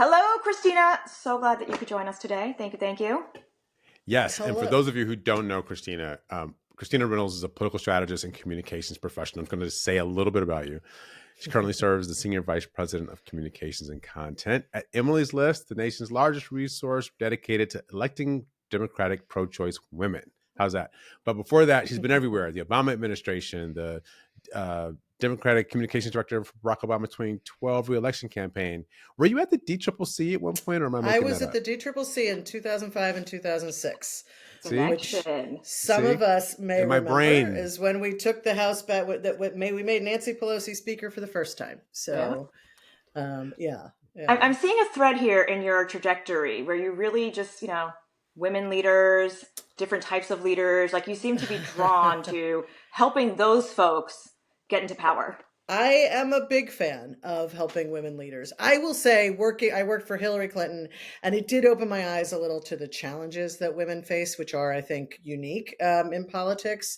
Hello, Christina. So glad that you could join us today. Thank you. Thank you. Yes. Hello. And for those of you who don't know Christina, Christina Reynolds is a political strategist and communications professional. I'm going to say a little bit about you. She currently serves as the Senior Vice President of Communications and Content at Emily's List, the nation's largest resource dedicated to electing Democratic pro-choice women. How's that? But before that, she's been everywhere. The Obama administration, the Democratic Communications Director for Barack Obama's 2012 re-election campaign. Were you at the DCCC at one point, or am I making that up? I was at the DCCC in 2005 and 2006. See? Which some of us may remember is when we took the House back. We made Nancy Pelosi Speaker for the first time. So, yeah. I'm seeing a thread here in your trajectory where you really just, women leaders, different types of leaders, like you seem to be drawn to helping those folks get into power. I am a big fan of helping women leaders. I will say I worked for Hillary Clinton, and it did open my eyes a little to the challenges that women face, which are, I think, unique in politics.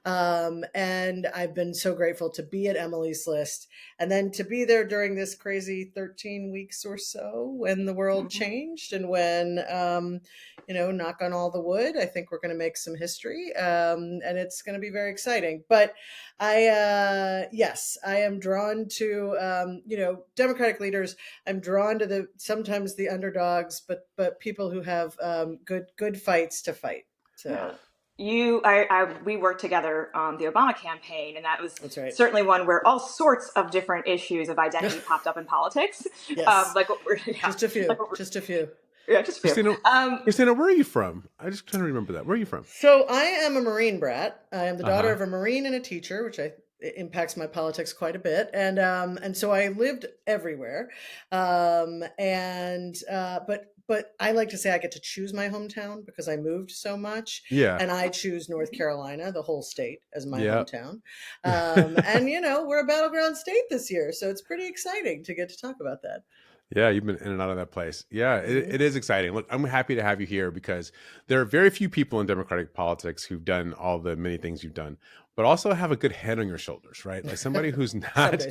And I've been so grateful to be at Emily's List and then to be there during this crazy 13 weeks or so when the world changed and when, knock on all the wood, I think we're going to make some history. And it's going to be very exciting. But I am drawn to, Democratic leaders. I'm drawn to sometimes the underdogs, but people who have good fights to fight. So. Yeah. We worked together on the Obama campaign, and that was certainly one where all sorts of different issues of identity popped up in politics. Yes. Just a few. Yeah, just a few. Christina, where are you from? I just trying to remember that. Where are you from? So I am a Marine brat. I am the daughter of a Marine and a teacher, which it impacts my politics quite a bit. And so I lived everywhere. But I like to say I get to choose my hometown because I moved so much. Yeah. And I choose North Carolina, the whole state, as my hometown. And, we're a battleground state this year. So it's pretty exciting to get to talk about that. Yeah, you've been in and out of that place. Yeah, it is exciting. Look, I'm happy to have you here because there are very few people in Democratic politics who've done all the many things you've done, but also have a good head on your shoulders, right? Like somebody who's not,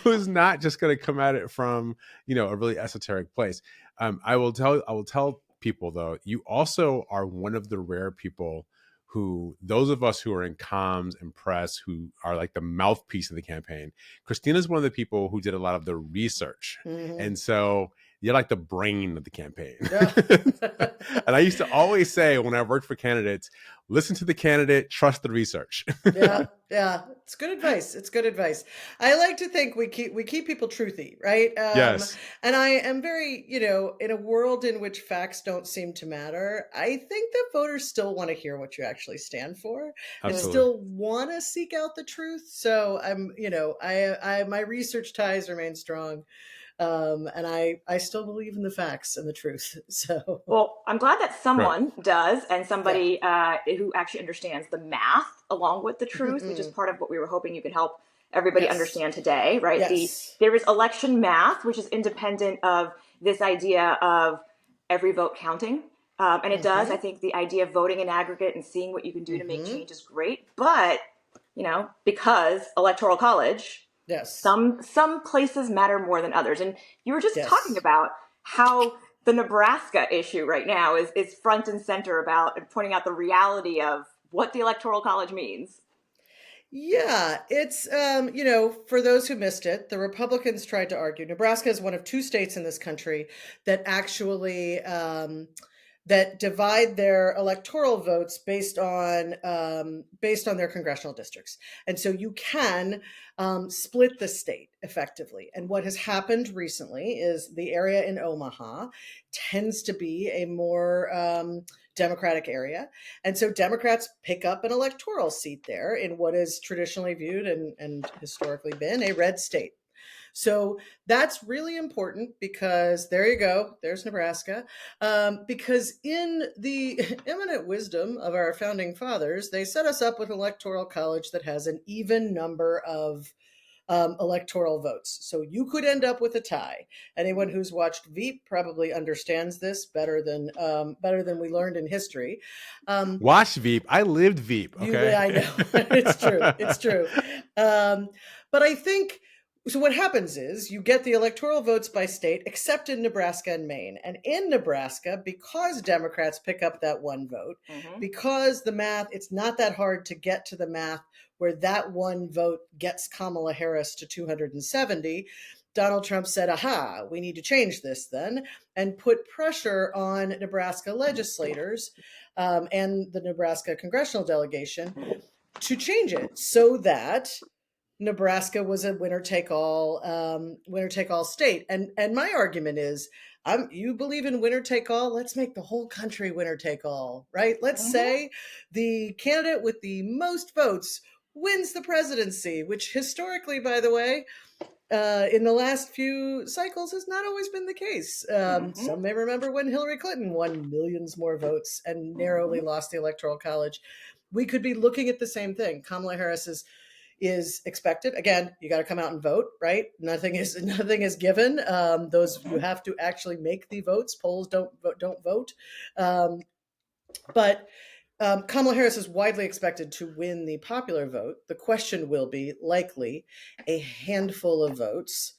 who's not just going to come at it from, a really esoteric place. I will tell people though, you also are one of the rare people who, those of us who are in comms and press, who are like the mouthpiece of the campaign. Christina's one of the people who did a lot of the research. And so you're like the brain of the campaign. And I used to always say when I worked for candidates, listen to the candidate, trust the research. Yeah. It's good advice. I like to think we keep people truthy, right? Yes. And I am very, in a world in which facts don't seem to matter, I think that voters still want to hear what you actually stand for. Absolutely. And still want to seek out the truth. So I'm, my research ties remain strong. And I still believe in the facts and the truth. So, well, I'm glad that someone does, and somebody who actually understands the math along with the truth, which is part of what we were hoping you could help everybody understand today, right? Yes. There is election math, which is independent of this idea of every vote counting. And it does. I think the idea of voting in aggregate and seeing what you can do to make change is great. But, because Electoral College, some places matter more than others. And you were just talking about how the Nebraska issue right now is front and center about pointing out the reality of what the Electoral College means. Yeah, it's, for those who missed it, the Republicans tried to argue Nebraska is one of two states in this country that actually that divide their electoral votes based on their congressional districts. And so you can split the state effectively. And what has happened recently is the area in Omaha tends to be a more Democratic area. And so Democrats pick up an electoral seat there in what is traditionally viewed and historically been a red state. So that's really important because there you go, there's Nebraska. Because in the eminent wisdom of our founding fathers, they set us up with an electoral college that has an even number of electoral votes. So you could end up with a tie. Anyone who's watched Veep probably understands this better than we learned in history. Watch Veep. I lived Veep. Okay, I know. It's true. But I think So what happens is you get the electoral votes by state, except in Nebraska and Maine. And in Nebraska, because Democrats pick up that one vote, because the math, it's not that hard to get to the math where that one vote gets Kamala Harris to 270, Donald Trump said, aha, we need to change this then, and put pressure on Nebraska legislators and the Nebraska congressional delegation to change it so that Nebraska was a winner-take-all state. And my argument is, you believe in winner-take-all? Let's make the whole country winner-take-all, right? Let's say the candidate with the most votes wins the presidency, which historically, by the way, in the last few cycles has not always been the case. Some may remember when Hillary Clinton won millions more votes and narrowly lost the Electoral College. We could be looking at the same thing. Kamala Harris is expected. Again, you got to come out and vote, right? Nothing is given. Those you have to actually make the votes. Polls don't vote. But Kamala Harris is widely expected to win the popular vote. The question will be likely a handful of votes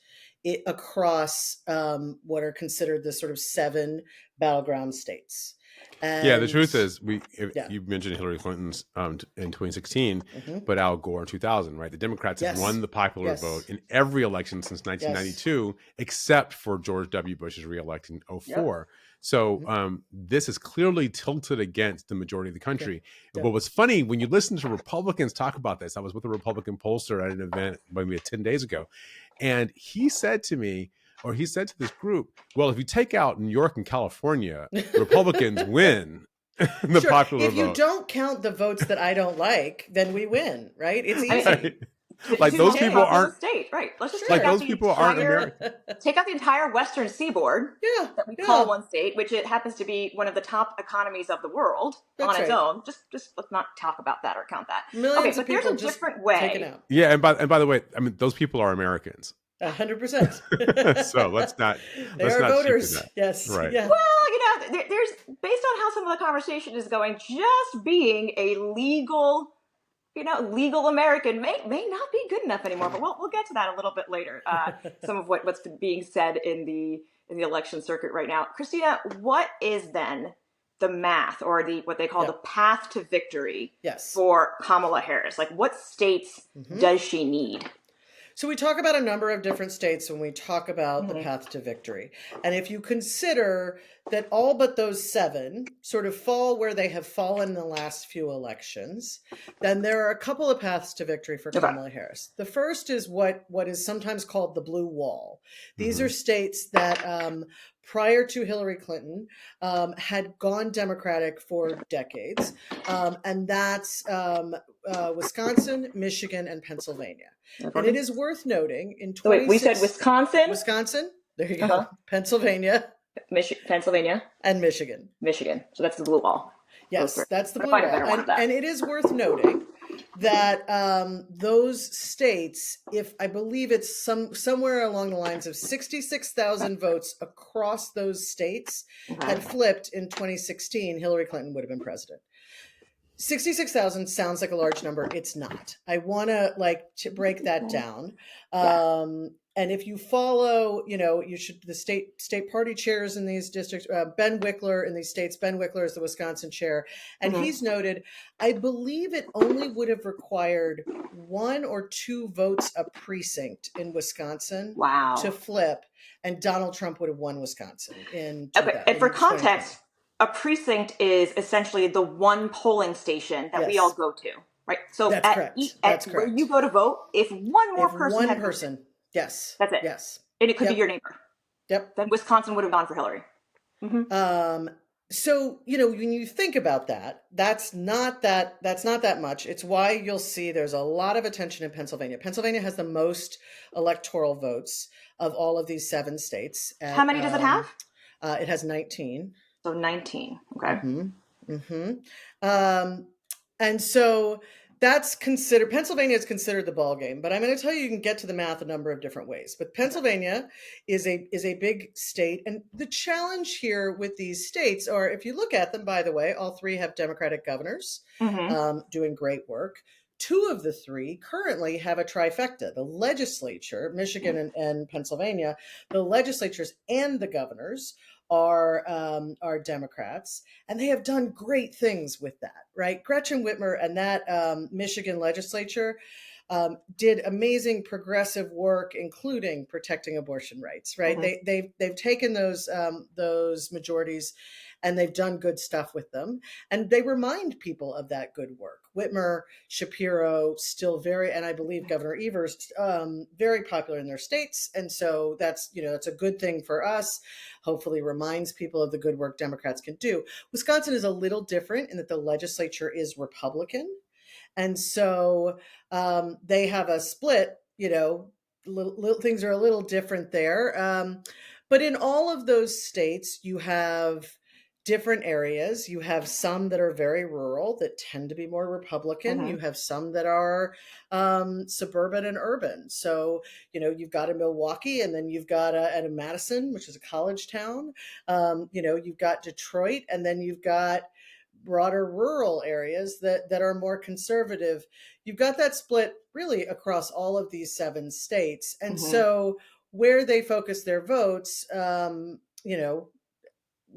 across what are considered the sort of 7 battleground states. And the truth is, you mentioned Hillary Clinton's in 2016, but Al Gore in 2000, right? The Democrats have won the popular vote in every election since 1992, except for George W. Bush's reelection in 2004. So this is clearly tilted against the majority of the country. What was funny, when you listen to Republicans talk about this, I was with a Republican pollster at an event maybe 10 days ago, and he said to me, or he said to this group, well, if you take out New York and California, Republicans win the popular vote. If you don't count the votes that I don't like, then we win, right? It's easy. Like those people aren't state, right? Let's just like those people aren't American. Take out the entire Western seaboard that we call one state, which it happens to be one of the top economies of the world on its own. Just let's not talk about that or count that. Millions of but there's people a different way. Yeah, and by the way, I mean those people are Americans. 100%. So let's not voters. That. Yes. Right. Yeah. Well, there's based on how some of the conversation is going, just being a legal American may not be good enough anymore. But we'll get to that a little bit later. Some of what's being said in the election circuit right now. Christina, what is then the math or what they call the path to victory for Kamala Harris? Like, what states does she need? So we talk about a number of different states when we talk about the path to victory. And if you consider that all but those 7 sort of fall where they have fallen in the last few elections, then there are a couple of paths to victory for Kamala Harris. The first is what is sometimes called the blue wall. These are states that prior to Hillary Clinton had gone Democratic for decades. And that's Wisconsin, Michigan, and Pennsylvania. And it is worth noting in 2016. Wait, we said Wisconsin? Wisconsin. There you go. Pennsylvania. Pennsylvania. And Michigan. So that's the blue wall. Yes, that's the blue wall. And it is worth noting that those states, if I believe it's somewhere along the lines of 66,000 votes across those states had flipped in 2016, Hillary Clinton would have been president. 66,000 sounds like a large number. It's not. I want to break that down. And if you follow, the state party chairs in these districts, Ben Wickler in these states, Ben Wickler is the Wisconsin chair. And he's noted, I believe it only would have required 1 or 2 votes a precinct in Wisconsin to flip. And Donald Trump would have won Wisconsin in and for context, a precinct is essentially the one polling station that we all go to, right? So that's correct. Where you go to vote, if one person, yes, that's it. Yes, and it could be your neighbor. Yep. Then Wisconsin would have gone for Hillary. So when you think about that, that's not that much. It's why you'll see there's a lot of attention in Pennsylvania. Pennsylvania has the most electoral votes of all of these 7 states. How many does it have? It has 19. So 19. Okay. And so that's considered, Pennsylvania is considered the ball game, but I'm going to tell you can get to the math a number of different ways. But Pennsylvania is a big state. And the challenge here with these states, or if you look at them, by the way, all 3 have Democratic governors doing great work. two of the three currently have a trifecta. The legislature, Michigan and Pennsylvania, the legislatures and the governors are Democrats, and they have done great things with that, right? Gretchen Whitmer and that Michigan legislature did amazing progressive work, including protecting abortion rights. Right? They've taken those majorities, and they've done good stuff with them, and they remind people of that good work. Whitmer, Shapiro, still very, and I believe Governor Evers, very popular in their states, and so that's a good thing for us. Hopefully, reminds people of the good work Democrats can do. Wisconsin is a little different in that the legislature is Republican. And so they have a split, little things are a little different there. But in all of those states, you have different areas. You have some that are very rural that tend to be more Republican. You have some that are suburban and urban. So, you've got a Milwaukee, and then you've got a Madison, which is a college town. You've got Detroit, and then you've got broader rural areas that are more conservative. You've got that split really across all of these 7 states. And so where they focus their votes,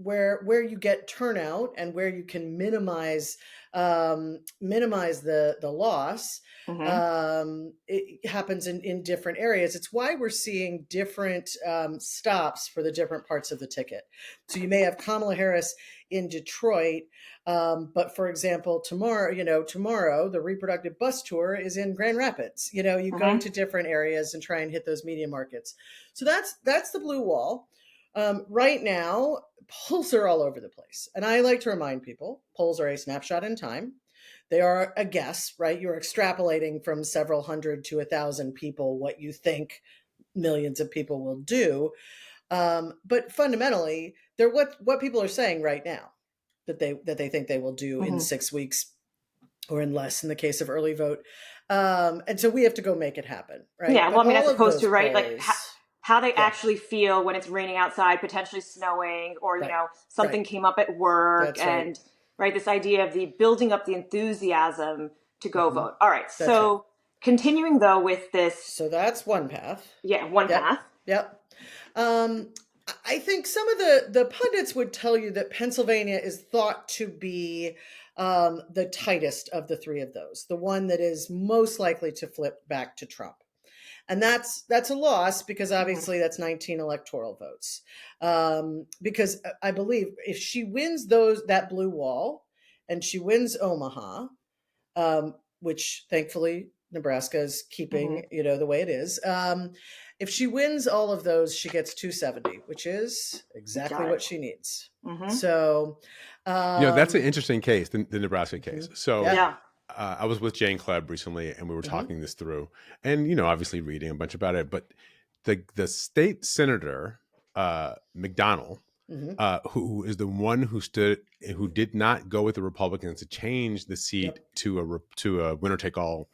where you get turnout and where you can minimize the loss, it happens in different areas. It's why we're seeing different stops for the different parts of the ticket. So you may have Kamala Harris in Detroit, but for example, tomorrow the reproductive bus tour is in Grand Rapids. You go to different areas and try and hit those media markets. So that's the blue wall. Right now, polls are all over the place. And I like to remind people, polls are a snapshot in time. They are a guess, right? You're extrapolating from several hundred to 1,000 people what you think millions of people will do. But fundamentally, they're what people are saying right now that they think they will do in 6 weeks or in less in the case of early vote. And so we have to go make it happen, right? Yeah, well, as opposed to, right, polls, like how they actually feel when it's raining outside, potentially snowing, or, something came up at work. That's and this idea of the building up the enthusiasm to go vote. All right. So continuing though with this. So that's one path. Yeah. One path. Yep. I think some of the pundits would tell you that Pennsylvania is thought to be the tightest of the 3 of those, the one that is most likely to flip back to Trump. And that's a loss because obviously that's 19 electoral votes. Because I believe if she wins that blue wall and she wins Omaha, which thankfully Nebraska is keeping, the way it is. If she wins all of those, she gets 270, which is exactly what she needs. So, that's an interesting case, the Nebraska case. So I was with Jane Klebb recently, and we were talking this through, and obviously reading a bunch about it. But the state senator McDonnell, who is the one who did not go with the Republicans to change the seat to a winner take all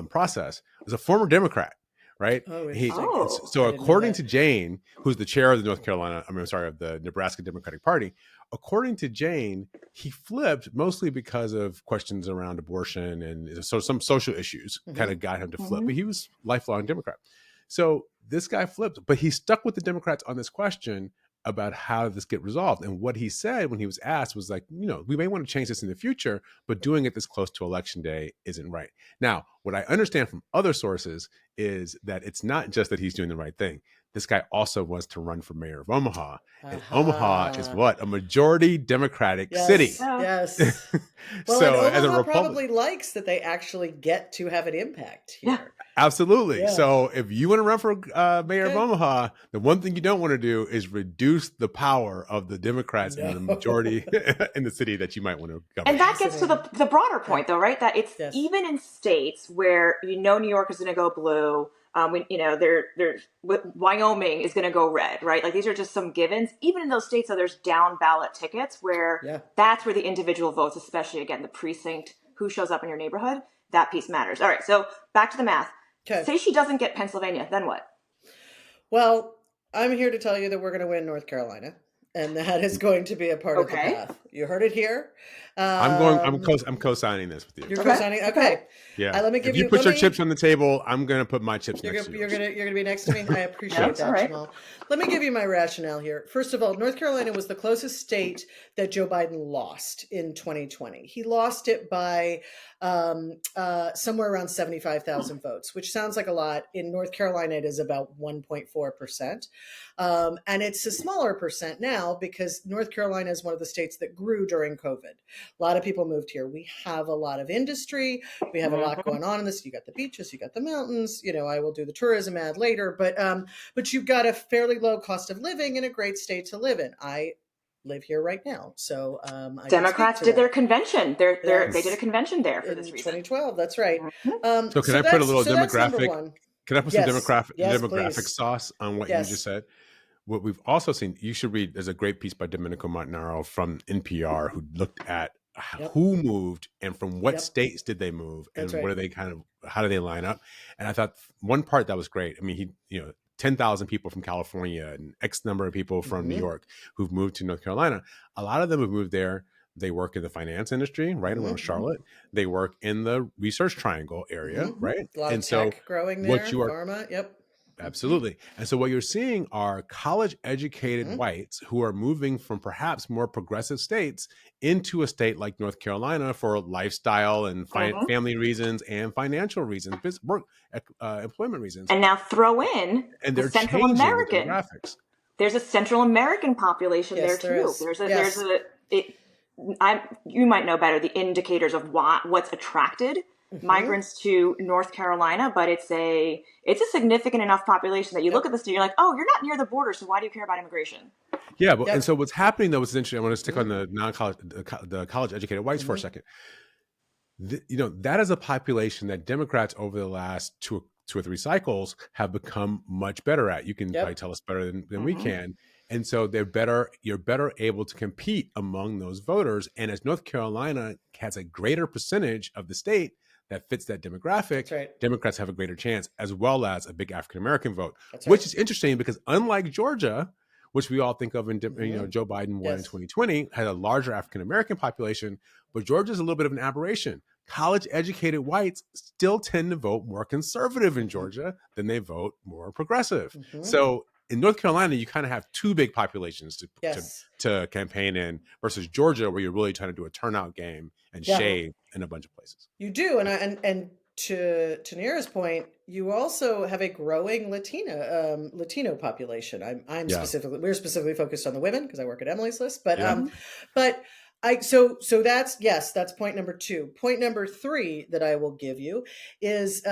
process, was a former Democrat. Right. So according to Jane, who's the chair of the Nebraska Democratic Party, according to Jane, he flipped mostly because of questions around abortion and so some social issues kind of got him to flip. But he was lifelong Democrat. So this guy flipped, but he stuck with the Democrats on this question about how this get resolved. And what he said when he was asked was like, we may want to change this in the future, but doing it this close to Election Day isn't right. Now, what I understand from other sources is that it's not just that he's doing the right thing. This guy also wants to run for mayor of Omaha. And Omaha is what? A majority Democratic city. Yes. Well, so and as a Omaha Republican, probably likes that they actually get to have an impact here. Yeah. Absolutely. Yeah. So if you want to run for mayor of Omaha, the one thing you don't want to do is reduce the power of the Democrats in the majority in the city that you might want to govern. And that gets to the broader point, though, right? That it's even in states where New York is going to go blue. Wyoming is going to go red, right? Like these are just some givens. Even in those states, though, there's down ballot tickets where that's where the individual votes, especially again the precinct, who shows up in your neighborhood, that piece matters. All right, so back to the math. Okay. Say she doesn't get Pennsylvania, then what? Well, I'm here to tell you that we're going to win North Carolina. And that is going to be a part of the Okay. path. You heard it here. I'm co-signing this with you. You're Okay. co-signing. Okay. Yeah. Let me give If you you. put Let your me. chips on the table, I'm gonna put my chips next to You're yours. gonna be next to me. I appreciate Yeah, all that, right. Jamal. Let me give you my rationale here. First of all, North Carolina was the closest state that Joe Biden lost in 2020. He lost it by somewhere around 75,000 votes, which sounds like a lot. In North Carolina, it is about 1.4%. And it's a smaller percent now because North Carolina is one of the states that grew during COVID. A lot of people moved here. We have a lot of industry. We have a lot going on in this. You got the beaches, you got the mountains. You know, I will do the tourism ad later, but you've got a fairly low cost of living and a great state to live in. I live here right now, so I Democrats did their convention. They did a convention there for in this reason. 2012. That's right. So can I put a little that's number demographic? one. Can I put some Yes, yes, demographic please. sauce on what you just said? What we've also seen, you should read, there's a great piece by Domenico Montanaro from NPR who looked at who moved and from what states did they move and what are they how do they line up? And I thought one part that was great. I mean, 10,000 people from California and X number of people from New York who've moved to North Carolina. A lot of them have moved there. They work in the finance industry, right around Charlotte. They work in the Research Triangle area, right? A lot of tech growing there, pharma, Absolutely. And so what you're seeing are college-educated whites who are moving from perhaps more progressive states into a state like North Carolina for lifestyle and family reasons and financial reasons, work, employment reasons. And now throw in and the they're Central changing American. the demographics. There's a Central American population there too. You might know better the indicators of what's attracted migrants to North Carolina, but it's a significant enough population that you look at this and you're like, oh, you're not near the border, so why do you care about immigration? Yeah, but and so what's happening though is interesting. I want to stick on the non-college, the college-educated whites for a second. That is a population that Democrats over the last two or three cycles have become much better at. You can probably tell us better than we can. And so you're better able to compete among those voters. And as North Carolina has a greater percentage of the state that fits that demographic, Democrats have a greater chance, as well as a big African-American vote, which is interesting because unlike Georgia, which we all think of in, Joe Biden won in 2020, had a larger African-American population, but Georgia's a little bit of an aberration. College-educated whites still tend to vote more conservative in Georgia than they vote more progressive. So in North Carolina, you kind of have two big populations to campaign in versus Georgia, where you're really trying to do a turnout game and shave in a bunch of places. You do, and to Nayyera's point, you also have a growing Latino population. We're specifically focused on the women because I work at Emily's List, but so that's point number 2. Point number 3 that I will give you is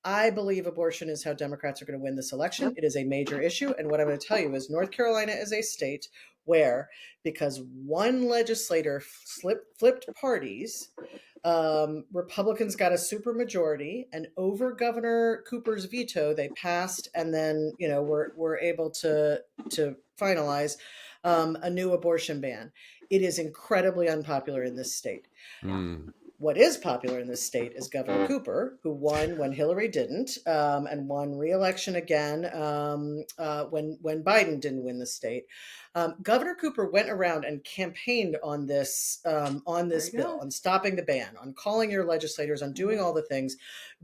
I believe abortion is how Democrats are going to win this election. It is a major issue, and what I'm going to tell you is North Carolina is a state where, because one legislator flipped parties, Republicans got a supermajority, and over Governor Cooper's veto, they passed, and then were able to finalize a new abortion ban. It is incredibly unpopular in this state. What is popular in this state is Governor Cooper, who won when Hillary didn't, and won re-election again when Biden didn't win the state. Governor Cooper went around and campaigned on this bill, on stopping the ban, on calling your legislators, on doing all the things.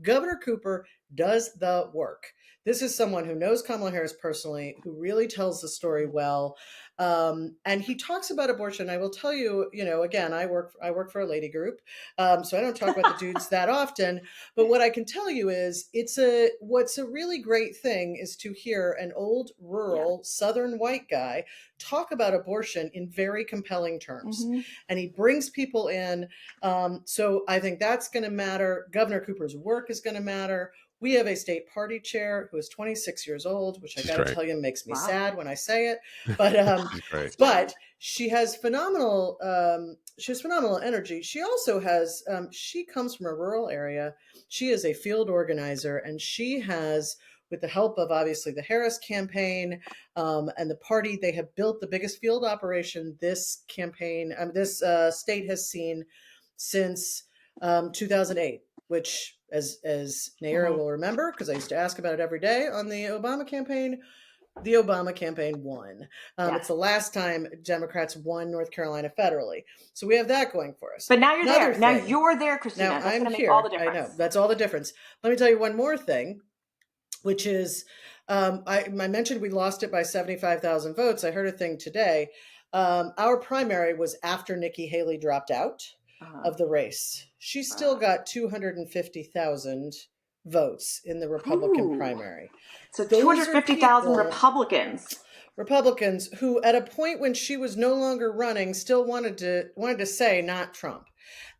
Governor Cooper does the work. This is someone who knows Kamala Harris personally, who really tells the story well. And he talks about abortion. I will tell you, again, I work for a lady group, so I don't talk about the dudes that often. But what I can tell you is, what's a really great thing is to hear an old rural Southern white guy talk about abortion in very compelling terms, and he brings people in. So I think that's going to matter. Governor Cooper's work is going to matter. We have a state party chair who is 26 years old, which I got to tell you makes me sad when I say it. But she has phenomenal energy. She also has she comes from a rural area. She is a field organizer, and she has, with the help of obviously the Harris campaign and the party, they have built the biggest field operation this state has seen since 2008, which, as Nayyera will remember, because I used to ask about it every day on the Obama campaign, the Obama campaign won. Yes. It's the last time Democrats won North Carolina federally. So we have that going for us. But now you're Another there. Now thing, you're there, Christina. now That's I'm going to make here. all the I know. difference. That's all the difference. Let me tell you one more thing, which is I mentioned we lost it by 75,000 votes. I heard a thing today. Our primary was after Nikki Haley dropped out of the race. She still got 250,000 votes in the Republican primary. So 250,000 Republicans who, at a point when she was no longer running, still wanted to say not Trump.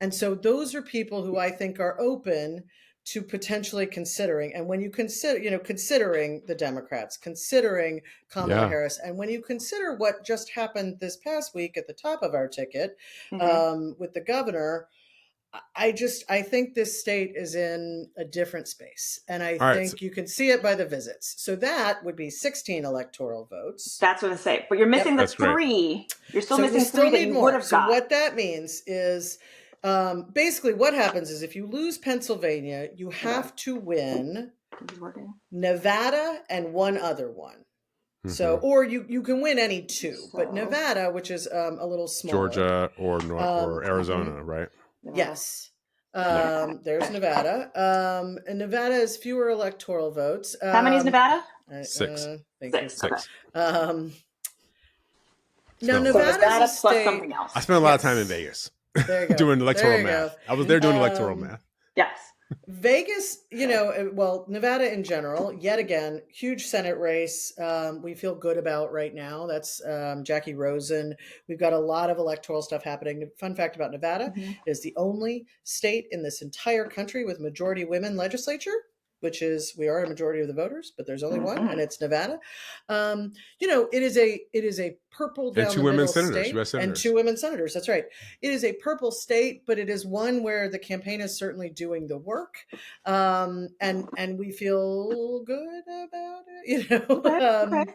And so those are people who I think are open to potentially considering. And when you consider, considering the Democrats, considering Kamala Harris, and when you consider what just happened this past week at the top of our ticket with the governor, I think this state is in a different space. And I think you can see it by the visits. So that would be 16 electoral votes. That's what I say. But you're missing the 3. You're still missing 3 that you would have got. So what that means is basically what happens is if you lose Pennsylvania, you have to win Nevada and one other one. So, or you can win any 2, but Nevada, which is a little smaller. Georgia or Arizona, right? Yes. There's Nevada. And Nevada has fewer electoral votes. How many is Nevada? 6. Six. Now, Nevada plus something else. I spent a lot of time in Vegas doing electoral math. I was there doing electoral math. Yes. Vegas, Nevada in general, yet again, huge Senate race. We feel good about right now. That's Jackie Rosen. We've got a lot of electoral stuff happening. Fun fact about Nevada, it is the only state in this entire country with majority women legislature, which is, we are a majority of the voters, but there's only one, and it's Nevada. It is a purple down the middle state, and 2 women senators. That's right. It is a purple state, but it is one where the campaign is certainly doing the work, and we feel good about it.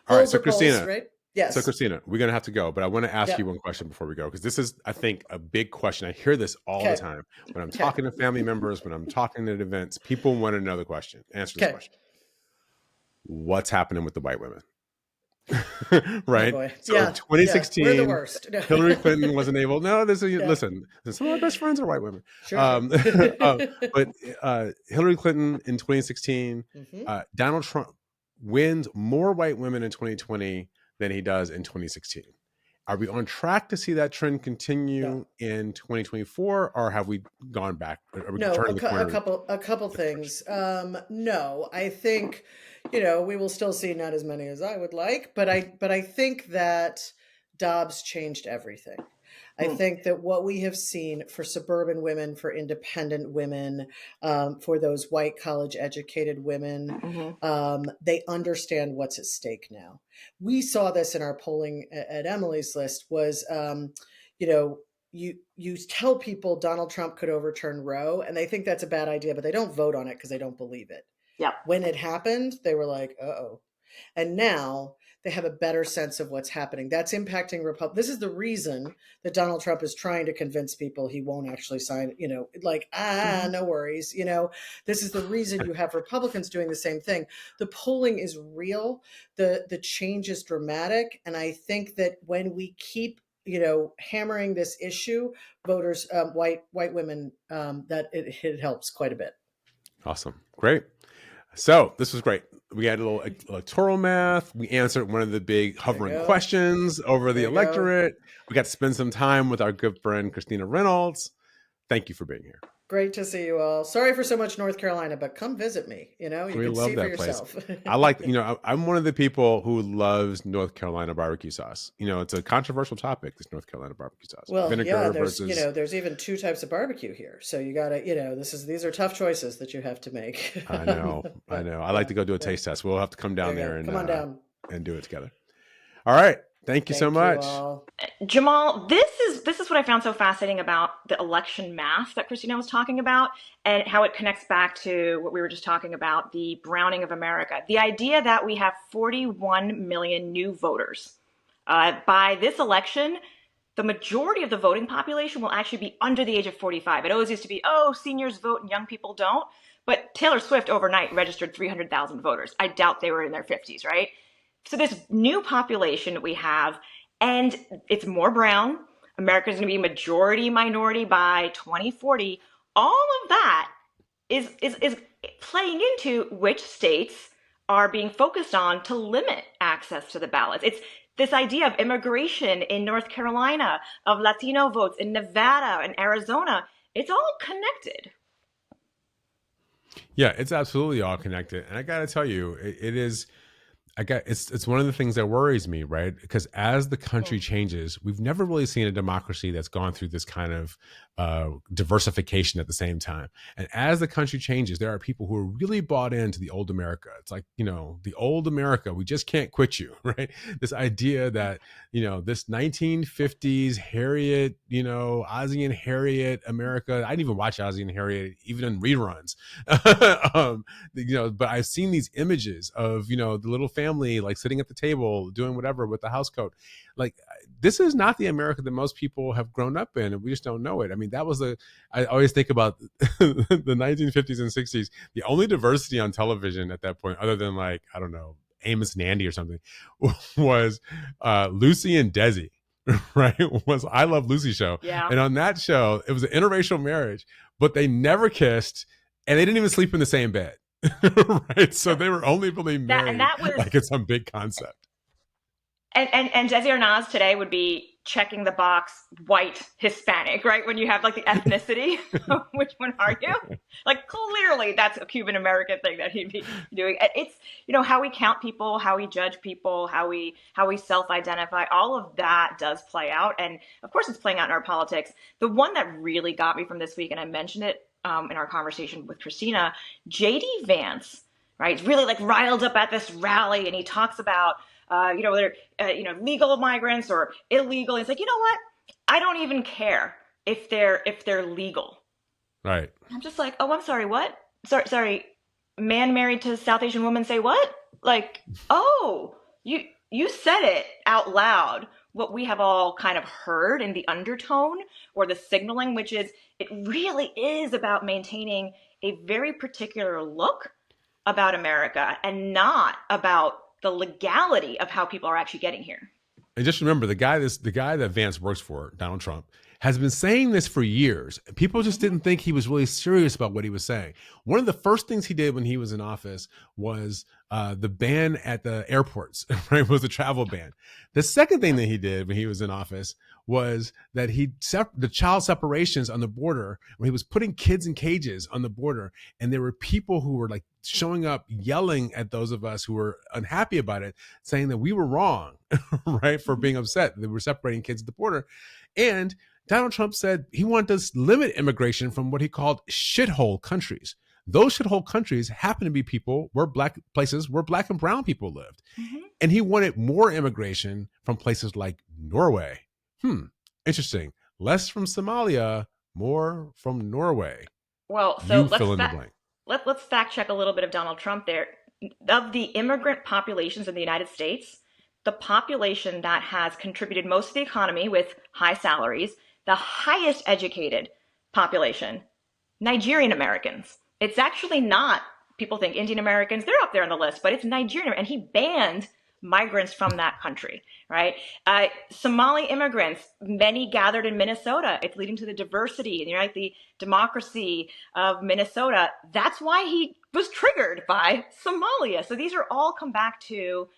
All right, so Christina, polls, right? Yes. So Christina, we're going to have to go, but I want to ask you one question before we go, because this is, I think, a big question. I hear this all the time when I'm talking to family members, when I'm talking at events. People want to know the question. Answer this question. What's happening with the white women? Right? Oh, so 2016, we're the worst. Hillary Clinton wasn't able. No, listen, some of my best friends are white women. Sure. But Hillary Clinton in 2016, Donald Trump wins more white women in 2020 than he does in 2016. Are we on track to see that trend continue in 2024, or have we gone back? Are we turning the corner? A couple things. No, I think we will still see not as many as I would like, but I think that Dobbs changed everything. I think that what we have seen for suburban women, for independent women, for those white college educated women, they understand what's at stake now. We saw this in our polling at Emily's list was, you tell people Donald Trump could overturn Roe, and they think that's a bad idea, but they don't vote on it because they don't believe it. Yeah. When it happened, they were like, uh-oh. And now they have a better sense of what's happening. That's impacting Republicans. This is the reason that Donald Trump is trying to convince people he won't actually sign, no worries. This is the reason you have Republicans doing the same thing. The polling is real. The change is dramatic. And I think that when we keep, hammering this issue, voters, white women, that it helps quite a bit. Awesome. Great. So this was great. We had a little electoral math. We answered one of the big hovering questions over the electorate. We got to spend some time with our good friend, Christina Reynolds. Thank you for being here. Great to see you all. Sorry for so much North Carolina, but come visit me. You can love see that for yourself. I like, I'm one of the people who loves North Carolina barbecue sauce. It's a controversial topic, this North Carolina barbecue sauce. Well, vinegar there's, versus... there's even 2 types of barbecue here. So you got to, these are tough choices that you have to make. I know. I like to go do a taste test. We'll have to come down there and come on down and do it together. All right. Thank you so much. Jamal, this is what I found so fascinating about the election math that Christina was talking about, and how it connects back to what we were just talking about, the browning of America. The idea that we have 41 million new voters. By this election, the majority of the voting population will actually be under the age of 45. It always used to be, seniors vote and young people don't. But Taylor Swift overnight registered 300,000 voters. I doubt they were in their 50s, right? so this new population that we have, and it's more brown. America's going to be majority minority by 2040. All of that is playing into which states are being focused on to limit access to the ballots. It's this idea of immigration in North Carolina, of Latino votes in Nevada and Arizona. It's all connected. Yeah, it's absolutely all connected. And I got to tell you, it is. It's one of the things that worries me, right? Because as the country changes, we've never really seen a democracy that's gone through this kind of diversification at the same time. And as the country changes, there are people who are really bought into the old America. It's like, the old America, we just can't quit you, right? This idea that, this 1950s Harriet, Ozzie and Harriet America. I didn't even watch Ozzie and Harriet, even in reruns. But I've seen these images of, the little family like sitting at the table doing whatever with the house coat. Like, this is not the America that most people have grown up in, and we just don't know it. I mean, I always think about the 1950s and 60s. The only diversity on television at that point, other than like, I don't know, Amos and Andy or something, was Lucy and Desi. Right, was I Love Lucy show. Yeah. And on that show, it was an interracial marriage, but they never kissed, and they didn't even sleep in the same bed. Right, so they were only really married like it's some big concept. And Desi Arnaz today would be checking the box white Hispanic, right? When you have like the ethnicity, which one are you? Like, clearly that's a Cuban American thing that he'd be doing. It's, how we count people, how we judge people, how we self-identify, all of that does play out. And of course it's playing out in our politics. The one that really got me from this week, and I mentioned it in our conversation with Christina, JD Vance, right? He's really like riled up at this rally, and he talks about they're legal migrants or illegal. It's like, you know what? I don't even care if they're legal. Right. I'm just like, oh, I'm sorry, what? Sorry, man married to South Asian woman, say what? Like, oh, you said it out loud. What we have all kind of heard in the undertone or the signaling, which is it really is about maintaining a very particular look about America and not about the legality of how people are actually getting here. And just remember, the guy that Vance works for, Donald Trump, has been saying this for years. People just didn't think he was really serious about what he was saying. One of the first things he did when he was in office was the ban at the airports, right? Was the travel ban. The second thing that he did when he was in office was that the child separations on the border, where he was putting kids in cages on the border, and there were people who were like showing up yelling at those of us who were unhappy about it, saying that we were wrong, right, for being upset that we were separating kids at the border. And Donald Trump said he wanted to limit immigration from what he called shithole countries. Those shithole countries happen to be places where black and brown people lived. Mm-hmm. And he wanted more immigration from places like Norway. Interesting. Less from Somalia, more from Norway. Well, so let's fact check a little bit of Donald Trump there. Of the immigrant populations in the United States, the population that has contributed most to the economy with high salaries, the highest educated population, Nigerian Americans. It's actually not, people think Indian Americans, they're up there on the list, but it's Nigerian. And he banned migrants from that country, right? Somali immigrants, many gathered in Minnesota. It's leading to the diversity and the democracy of Minnesota. That's why he was triggered by Somalia. So these are all come back to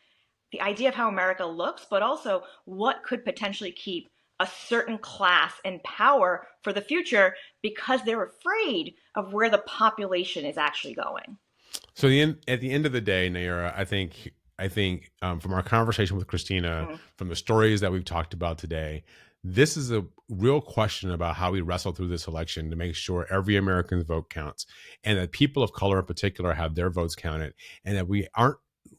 the idea of how America looks, but also what could potentially keep a certain class in power for the future because they're afraid of where the population is actually going. So at the end of the day, Nayyera, I think from our conversation with Christina, from the stories that we've talked about today, this is a real question about how we wrestle through this election to make sure every American's vote counts, and that people of color in particular have their votes counted, and that we aren't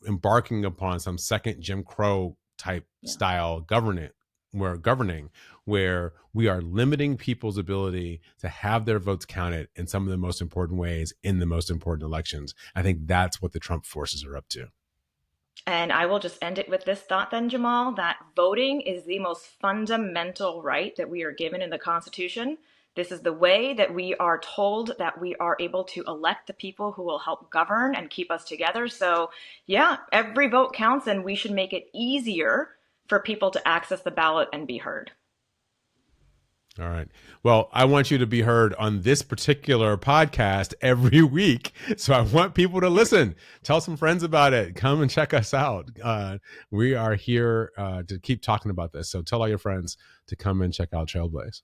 embarking upon some second Jim Crow type style governing where we are limiting people's ability to have their votes counted in some of the most important ways in the most important elections. I think that's what the Trump forces are up to. And I will just end it with this thought then, Jamal, that voting is the most fundamental right that we are given in the Constitution. This is the way that we are told that we are able to elect the people who will help govern and keep us together. So yeah, every vote counts, and we should make it easier for people to access the ballot and be heard. All right. Well, I want you to be heard on this particular podcast every week. So I want people to listen. Tell some friends about it. Come and check us out. We are here to keep talking about this. So tell all your friends to come and check out Trailblaze.